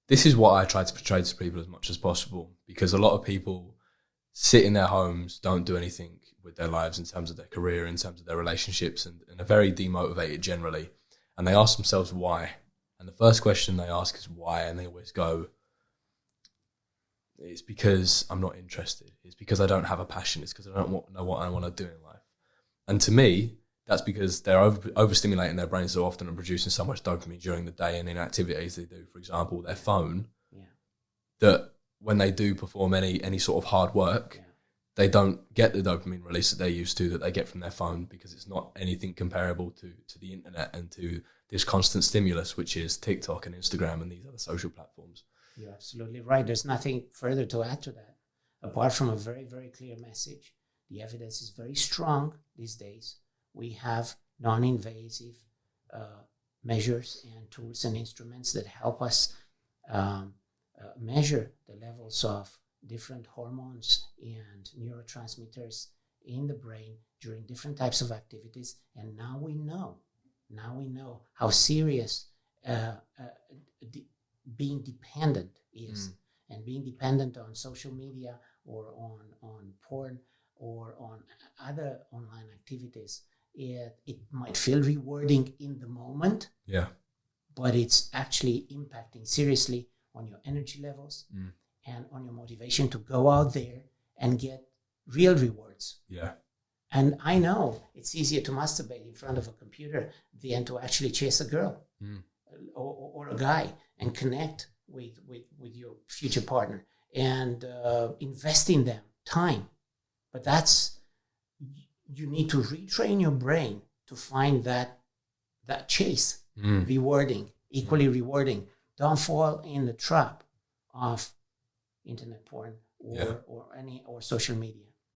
this is what I try to portray to people as much as possible, because a lot of people sit in their homes, don't do anything with their lives in terms of their career, in terms of their relationships, and are very demotivated generally. And they ask themselves why. And the first question they ask is why, and they always go, it's because I'm not interested. It's because I don't have a passion. It's because I don't know what I want to do in life. And to me, that's because they're overstimulating their brains so often and producing so much dopamine during the day and in activities they do, for example, their phone, that when they do perform any sort of hard work, they don't get the dopamine release that they're used to, that they get from their phone, because it's not anything comparable to the internet and to this constant stimulus, which is TikTok and Instagram and these other social platforms. You're absolutely right. There's nothing further to add to that, apart from a very, very clear message. The evidence is very strong these days. We have non-invasive measures and tools and instruments that help us measure the levels of different hormones and neurotransmitters in the brain during different types of activities. And now we know how serious being dependent is. And being dependent on social media or on porn or on other online activities, it might feel rewarding in the moment, but it's actually impacting seriously on your energy levels and on your motivation to go out there and get real rewards. And I know it's easier to masturbate in front of a computer than to actually chase a girl or a guy and connect with your future partner and invest in them time. But you need to retrain your brain to find that chase rewarding, equally rewarding. Don't fall in the trap of internet porn or social media.